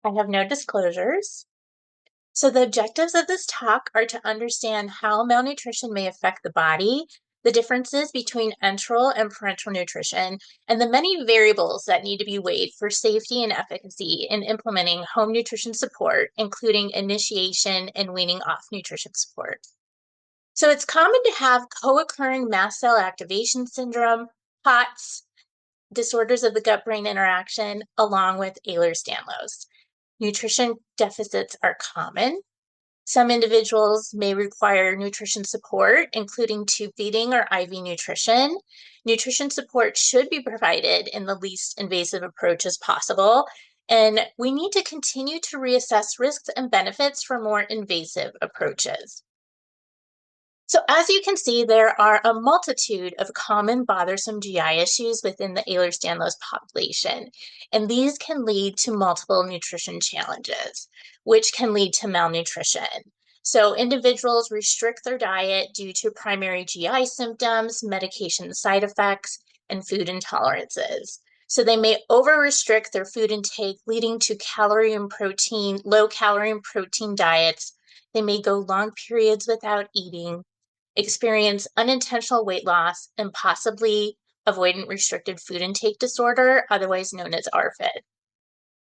I have no disclosures. So the objectives of this talk are to understand how malnutrition may affect the body, the differences between enteral and parenteral nutrition, and the many variables that need to be weighed for safety and efficacy in implementing home nutrition support, including initiation and weaning off nutrition support. So it's common to have co-occurring mast cell activation syndrome, POTS, disorders of the gut-brain interaction, along with Ehlers-Danlos. Nutrition deficits are common. Some individuals may require nutrition support, including tube feeding or IV nutrition. Nutrition support should be provided in the least invasive approach as possible, and we need to continue to reassess risks and benefits for more invasive approaches. So as you can see, there are a multitude of common bothersome GI issues within the Ehlers-Danlos population, and these can lead to multiple nutrition challenges, which can lead to malnutrition. So individuals restrict their diet due to primary GI symptoms, medication side effects, and food intolerances. So they may over-restrict their food intake, leading to low calorie and protein diets. They may go long periods without eating, experience unintentional weight loss, and possibly avoidant restricted food intake disorder, otherwise known as ARFID.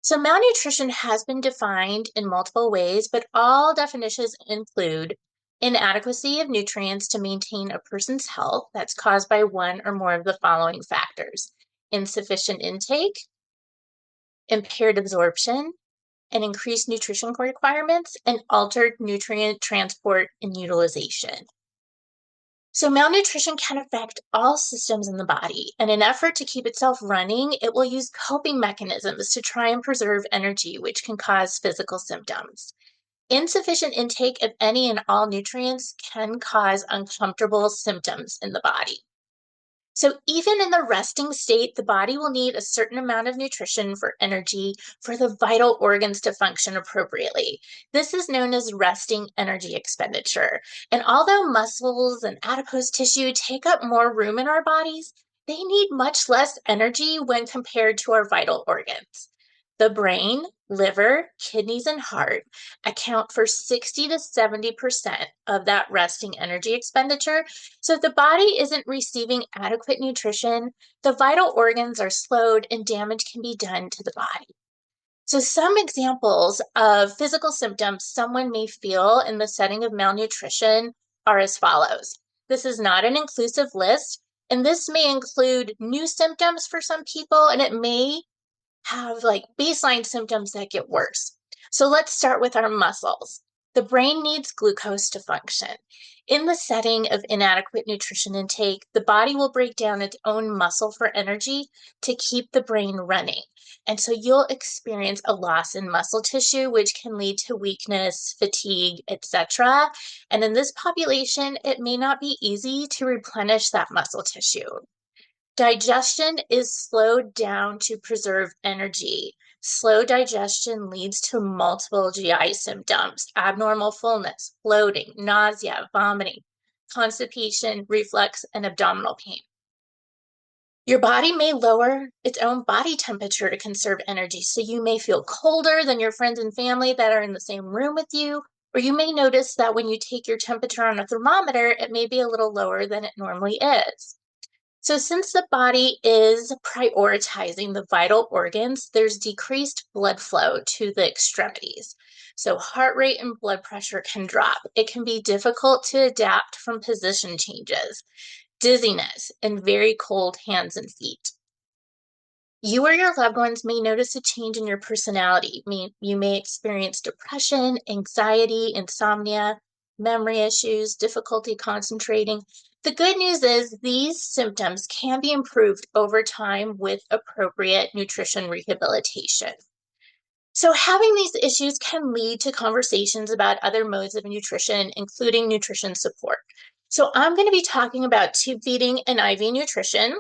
So malnutrition has been defined in multiple ways, but all definitions include inadequacy of nutrients to maintain a person's health that's caused by one or more of the following factors: insufficient intake, impaired absorption, and increased nutrition requirements, and altered nutrient transport and utilization. So malnutrition can affect all systems in the body. In an effort to keep itself running, it will use coping mechanisms to try and preserve energy, which can cause physical symptoms. Insufficient intake of any and all nutrients can cause uncomfortable symptoms in the body. So even in the resting state, the body will need a certain amount of nutrition for energy for the vital organs to function appropriately. This is known as resting energy expenditure. And although muscles and adipose tissue take up more room in our bodies, they need much less energy when compared to our vital organs. The brain, liver, kidneys, and heart account for 60 to 70% of that resting energy expenditure. So if the body isn't receiving adequate nutrition, the vital organs are slowed and damage can be done to the body. So some examples of physical symptoms someone may feel in the setting of malnutrition are as follows. This is not an inclusive list, and this may include new symptoms for some people, and it may have like baseline symptoms that get worse. So let's start with our muscles. The brain needs glucose to function. In the setting of inadequate nutrition intake, the body will break down its own muscle for energy to keep the brain running. And so you'll experience a loss in muscle tissue, which can lead to weakness, fatigue, etc. And in this population, it may not be easy to replenish that muscle tissue. Digestion is slowed down to preserve energy. Slow digestion leads to multiple GI symptoms: abnormal fullness, bloating, nausea, vomiting, constipation, reflux, and abdominal pain. Your body may lower its own body temperature to conserve energy, so you may feel colder than your friends and family that are in the same room with you, or you may notice that when you take your temperature on a thermometer, it may be a little lower than it normally is. So since the body is prioritizing the vital organs, there's decreased blood flow to the extremities. So heart rate and blood pressure can drop. It can be difficult to adapt from position changes, dizziness, and very cold hands and feet. You or your loved ones may notice a change in your personality. You may experience depression, anxiety, insomnia, memory issues, difficulty concentrating. The good news is these symptoms can be improved over time with appropriate nutrition rehabilitation. So having these issues can lead to conversations about other modes of nutrition, including nutrition support. So I'm going to be talking about tube feeding and IV nutrition.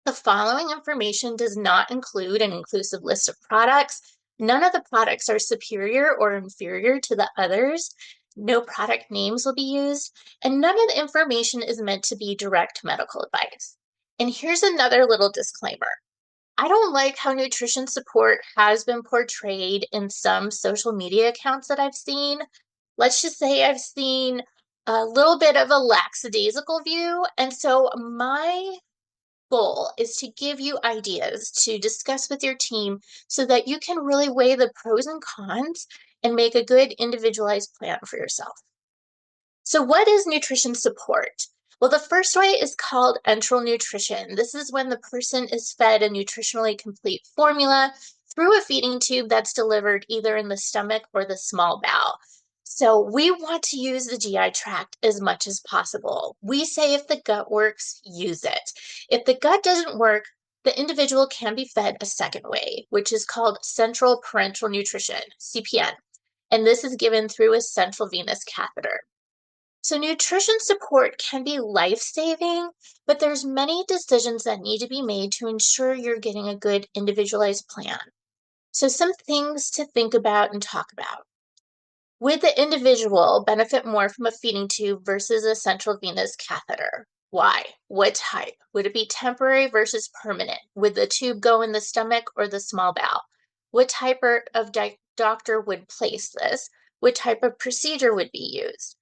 The following information does not include an inclusive list of products. None of the products are superior or inferior to the others. No product names will be used, and none of the information is meant to be direct medical advice. And here's another little disclaimer. I don't like how nutrition support has been portrayed in some social media accounts that I've seen. Let's just say I've seen a little bit of a lackadaisical view. And so my goal is to give you ideas to discuss with your team so that you can really weigh the pros and cons and make a good individualized plan for yourself. So, what is nutrition support? Well, the first way is called enteral nutrition. This is when the person is fed a nutritionally complete formula through a feeding tube that's delivered either in the stomach or the small bowel. So, we want to use the GI tract as much as possible. We say if the gut works, use it. If the gut doesn't work, the individual can be fed a second way, which is called central parenteral nutrition, CPN. And this is given through a central venous catheter. So nutrition support can be life-saving, but there's many decisions that need to be made to ensure you're getting a good individualized plan. So some things to think about and talk about. Would the individual benefit more from a feeding tube versus a central venous catheter? Why? What type? Would it be temporary versus permanent? Would the tube go in the stomach or the small bowel? What type of doctor would place this? What type of procedure would be used?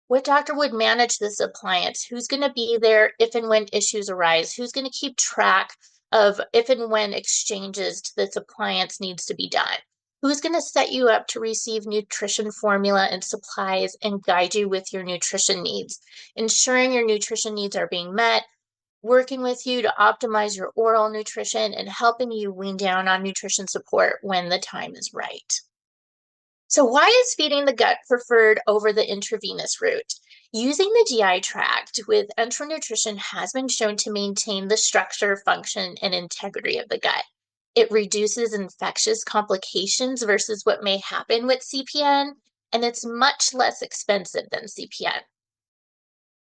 What doctor would manage this appliance? Who's going to be there if and when issues arise? Who's going to keep track of if and when exchanges to this appliance needs to be done? Who's going to set you up to receive nutrition formula and supplies and guide you with your nutrition needs, ensuring your nutrition needs are being met, working with you to optimize your oral nutrition, and helping you wean down on nutrition support when the time is right. So why is feeding the gut preferred over the intravenous route? Using the GI tract with enteral nutrition has been shown to maintain the structure, function, and integrity of the gut. It reduces infectious complications versus what may happen with CPN, and it's much less expensive than CPN.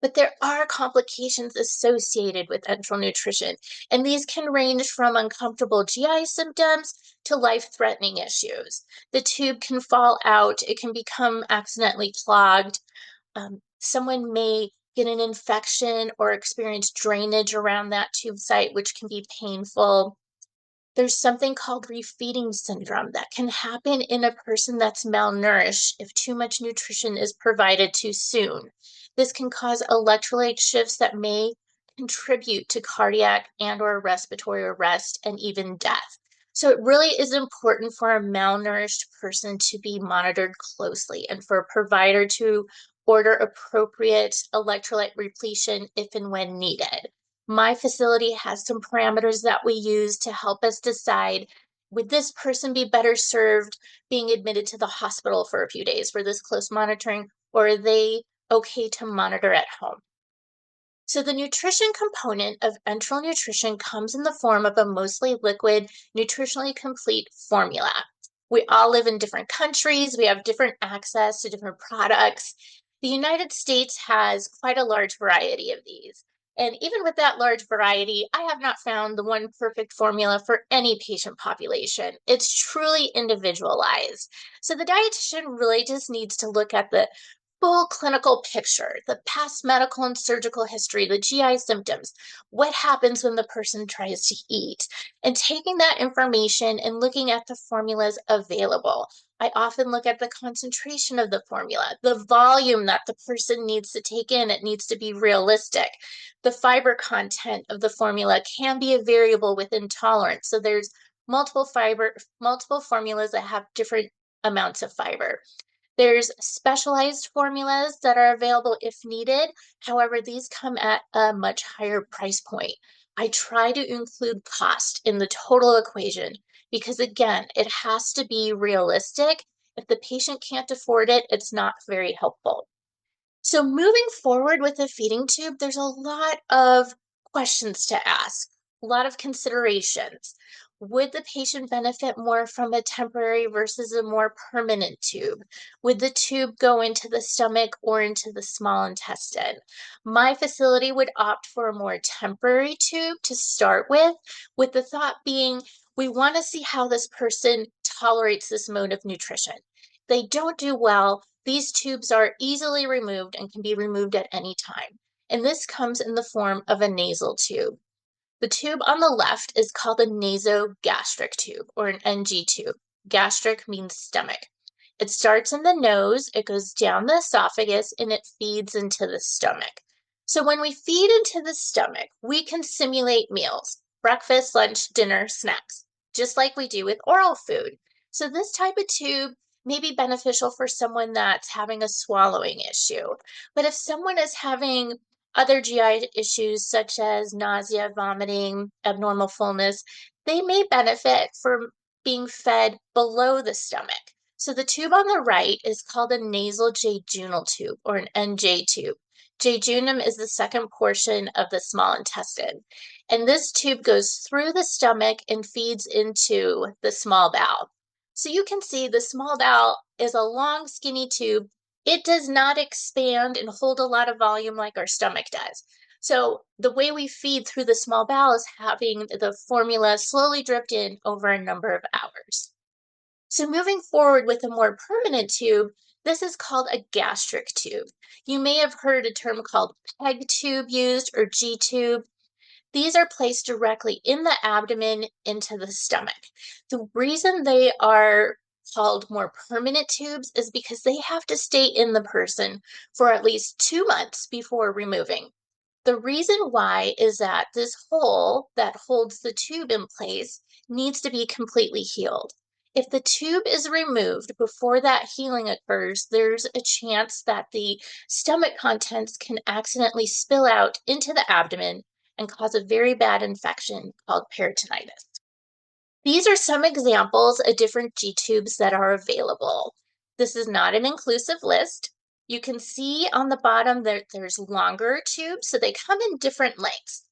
But there are complications associated with enteral nutrition, and these can range from uncomfortable GI symptoms to life-threatening issues. The tube can fall out, it can become accidentally clogged. Someone may get an infection or experience drainage around that tube site, which can be painful. There's something called refeeding syndrome that can happen in a person that's malnourished if too much nutrition is provided too soon. This can cause electrolyte shifts that may contribute to cardiac and or respiratory arrest and even death. So it really is important for a malnourished person to be monitored closely and for a provider to order appropriate electrolyte repletion if and when needed. My facility has some parameters that we use to help us decide, would this person be better served being admitted to the hospital for a few days for this close monitoring, or are they okay to monitor at home? So the nutrition component of enteral nutrition comes in the form of a mostly liquid, nutritionally complete formula. We all live in different countries. We have different access to different products. The United States has quite a large variety of these. And even with that large variety, I have not found the one perfect formula for any patient population. It's truly individualized. So the dietitian really just needs to look at the full clinical picture, the past medical and surgical history, the GI symptoms, what happens when the person tries to eat, and taking that information and looking at the formulas available. I often look at the concentration of the formula, the volume that the person needs to take in. It needs to be realistic. The fiber content of the formula can be a variable with intolerance. So there's multiple formulas that have different amounts of fiber. There's specialized formulas that are available if needed. However, these come at a much higher price point. I try to include cost in the total equation because, again, it has to be realistic. If the patient can't afford it, it's not very helpful. So moving forward with a feeding tube, there's a lot of questions to ask, a lot of considerations. Would the patient benefit more from a temporary versus a more permanent tube? Would the tube go into the stomach or into the small intestine? My facility would opt for a more temporary tube to start with the thought being we want to see how this person tolerates this mode of nutrition. If they don't do well, these tubes are easily removed and can be removed at any time. And this comes in the form of a nasal tube. The tube on the left is called a nasogastric tube or an NG tube. Gastric means stomach. It starts in the nose, it goes down the esophagus, and it feeds into the stomach. So when we feed into the stomach, we can simulate meals, breakfast, lunch, dinner, snacks, just like we do with oral food. So this type of tube may be beneficial for someone that's having a swallowing issue. But if someone is having other GI issues such as nausea, vomiting, abnormal fullness, they may benefit from being fed below the stomach. So the tube on the right is called a nasal jejunal tube or an NJ tube. Jejunum is the second portion of the small intestine. And this tube goes through the stomach and feeds into the small bowel. So you can see the small bowel is a long, skinny tube. It does not expand and hold a lot of volume like our stomach does. So the way we feed through the small bowel is having the formula slowly dripped in over a number of hours. So moving forward with a more permanent tube, this is called a gastric tube. You may have heard a term called PEG tube used or G tube. These are placed directly in the abdomen into the stomach. The reason they are called more permanent tubes is because they have to stay in the person for at least 2 months before removing. The reason why is that this hole that holds the tube in place needs to be completely healed. If the tube is removed before that healing occurs, there's a chance that the stomach contents can accidentally spill out into the abdomen and cause a very bad infection called peritonitis. These are some examples of different G tubes that are available. This is not an inclusive list. You can see on the bottom that there's longer tubes, so they come in different lengths.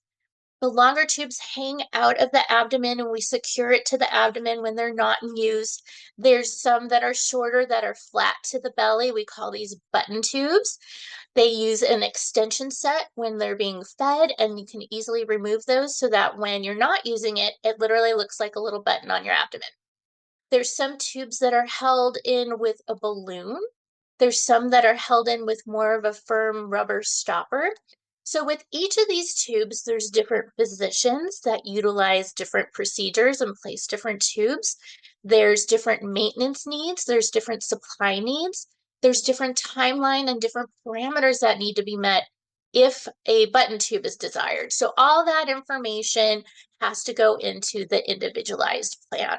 The longer tubes hang out of the abdomen and we secure it to the abdomen when they're not in use. There's some that are shorter that are flat to the belly. We call these button tubes. They use an extension set when they're being fed, and you can easily remove those so that when you're not using it, it literally looks like a little button on your abdomen. There's some tubes that are held in with a balloon. There's some that are held in with more of a firm rubber stopper. So with each of these tubes, there's different physicians that utilize different procedures and place different tubes. There's different maintenance needs. There's different supply needs. There's different timeline and different parameters that need to be met if a button tube is desired. So all that information has to go into the individualized plan.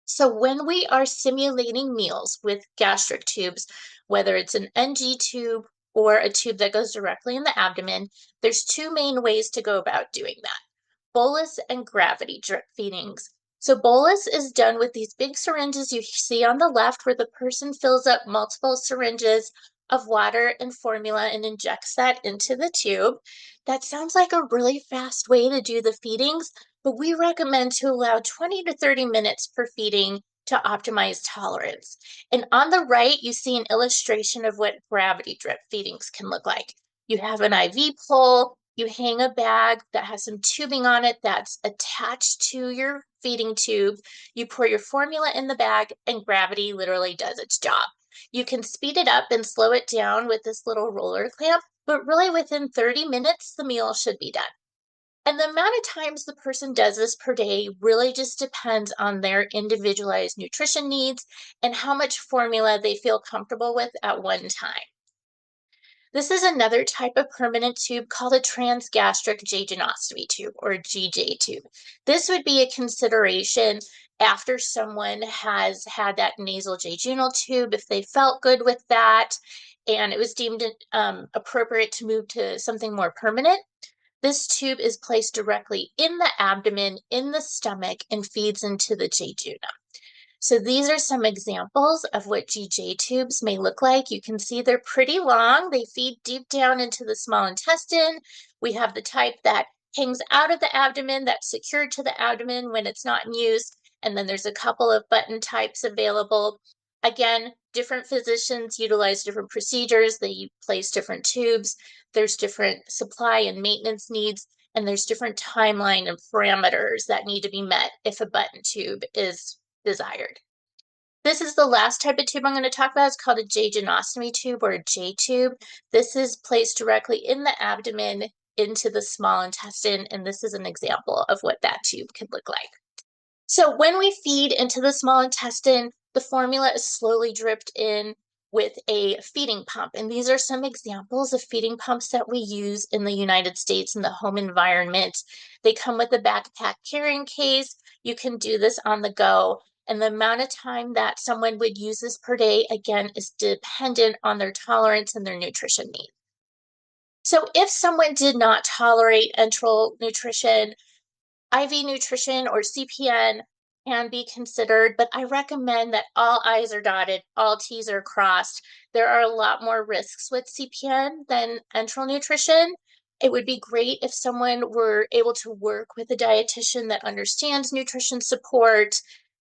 So when we are simulating meals with gastric tubes, whether it's an NG tube or a tube that goes directly in the abdomen, there's two main ways to go about doing that: bolus and gravity drip feedings. So bolus is done with these big syringes you see on the left where the person fills up multiple syringes of water and formula and injects that into the tube. That sounds like a really fast way to do the feedings, but we recommend to allow 20 to 30 minutes per feeding to optimize tolerance. And on the right, you see an illustration of what gravity drip feedings can look like. You have an IV pole, you hang a bag that has some tubing on it that's attached to your feeding tube. You pour your formula in the bag, and gravity literally does its job. You can speed it up and slow it down with this little roller clamp, but really within 30 minutes, the meal should be done. And the amount of times the person does this per day really just depends on their individualized nutrition needs and how much formula they feel comfortable with at one time. This is another type of permanent tube called a transgastric jejunostomy tube or GJ tube. This would be a consideration after someone has had that nasal jejunal tube, if they felt good with that and it was deemed appropriate to move to something more permanent. This tube is placed directly in the abdomen, in the stomach, and feeds into the jejunum. So these are some examples of what GJ tubes may look like. You can see they're pretty long. They feed deep down into the small intestine. We have the type that hangs out of the abdomen, that's secured to the abdomen when it's not in use. And then there's a couple of button types available. Again, different physicians utilize different procedures. They place different tubes. There's different supply and maintenance needs, and there's different timeline and parameters that need to be met if a button tube is desired. This is the last type of tube I'm going to talk about. It's called a jejunostomy tube or a J tube. This is placed directly in the abdomen into the small intestine, and this is an example of what that tube can look like. So when we feed into the small intestine, the formula is slowly dripped in with a feeding pump. And these are some examples of feeding pumps that we use in the United States in the home environment. They come with a backpack carrying case. You can do this on the go. And the amount of time that someone would use this per day, again, is dependent on their tolerance and their nutrition needs. So if someone did not tolerate enteral nutrition, IV nutrition or CPN can be considered, but I recommend that all I's are dotted, all T's are crossed. There are a lot more risks with CPN than enteral nutrition. It would be great if someone were able to work with a dietitian that understands nutrition support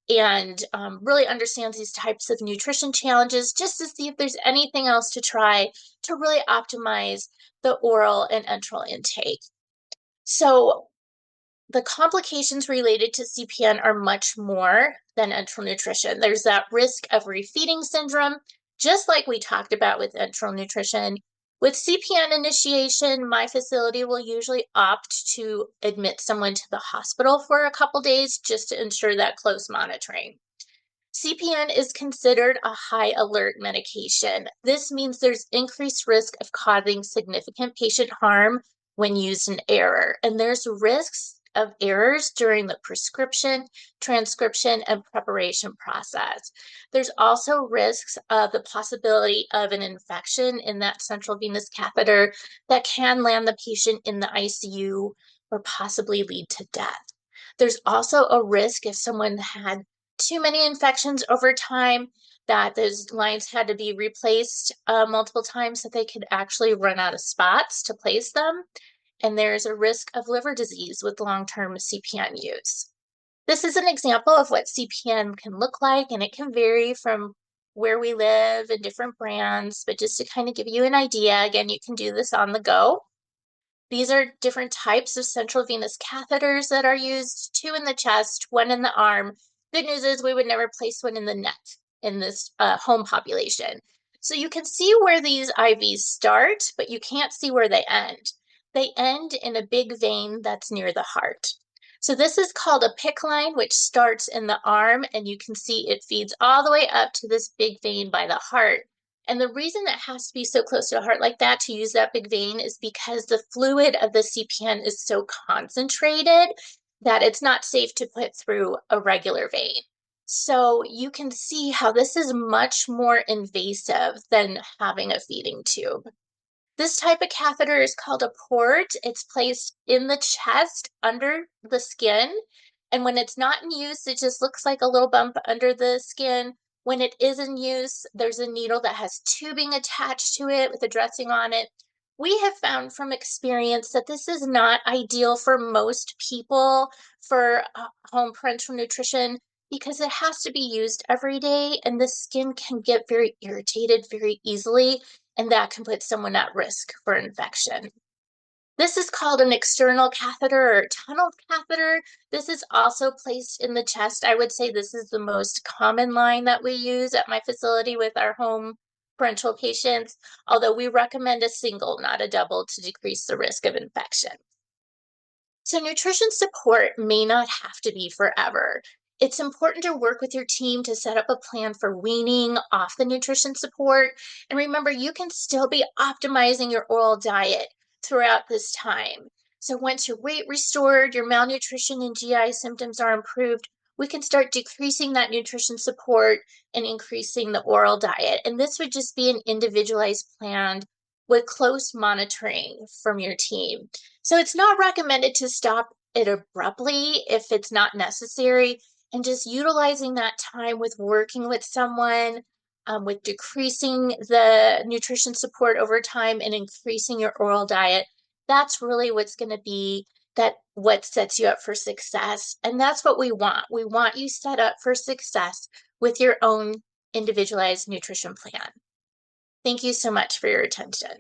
and really understands these types of nutrition challenges, just to see if there's anything else to try to really optimize the oral and enteral intake. So the complications related to CPN are much more than enteral nutrition. There's that risk of refeeding syndrome, just like we talked about with enteral nutrition. With CPN initiation, my facility will usually opt to admit someone to the hospital for a couple days just to ensure that close monitoring. CPN is considered a high alert medication. This means there's increased risk of causing significant patient harm when used in error, and there's risks of errors during the prescription, transcription, and preparation process. There's also risks of the possibility of an infection in that central venous catheter that can land the patient in the ICU or possibly lead to death. There's also a risk if someone had too many infections over time that those lines had to be replaced multiple times, that they could actually run out of spots to place them. And there's a risk of liver disease with long-term CPN use. This is an example of what CPN can look like, and it can vary from where we live and different brands, but just to kind of give you an idea, again, you can do this on the go. These are different types of central venous catheters that are used, 2 in the chest, 1 in the arm. Good news is we would never place one in the neck in this home population. So you can see where these IVs start, but you can't see where they end. They end in a big vein that's near the heart. So this is called a PICC line, which starts in the arm, and you can see it feeds all the way up to this big vein by the heart. And the reason it has to be so close to the heart like that to use that big vein is because the fluid of the CPN is so concentrated that it's not safe to put through a regular vein. So you can see how this is much more invasive than having a feeding tube. This type of catheter is called a port. It's placed in the chest under the skin. And when it's not in use, it just looks like a little bump under the skin. When it is in use, there's a needle that has tubing attached to it with a dressing on it. We have found from experience that this is not ideal for most people for home parenteral nutrition because it has to be used every day and the skin can get very irritated very easily, and that can put someone at risk for infection. This is called an external catheter or tunneled catheter. This is also placed in the chest. I would say this is the most common line that we use at my facility with our home parenteral patients, although we recommend a single, not a double, to decrease the risk of infection. So nutrition support may not have to be forever. It's important to work with your team to set up a plan for weaning off the nutrition support. And remember, you can still be optimizing your oral diet throughout this time. So once your weight restored, your malnutrition and GI symptoms are improved, we can start decreasing that nutrition support and increasing the oral diet. And this would just be an individualized plan with close monitoring from your team. So it's not recommended to stop it abruptly if it's not necessary, and just utilizing that time with working with someone, with decreasing the nutrition support over time and increasing your oral diet. That's really what's going to be what sets you up for success. And that's what we want. We want you set up for success with your own individualized nutrition plan. Thank you so much for your attention.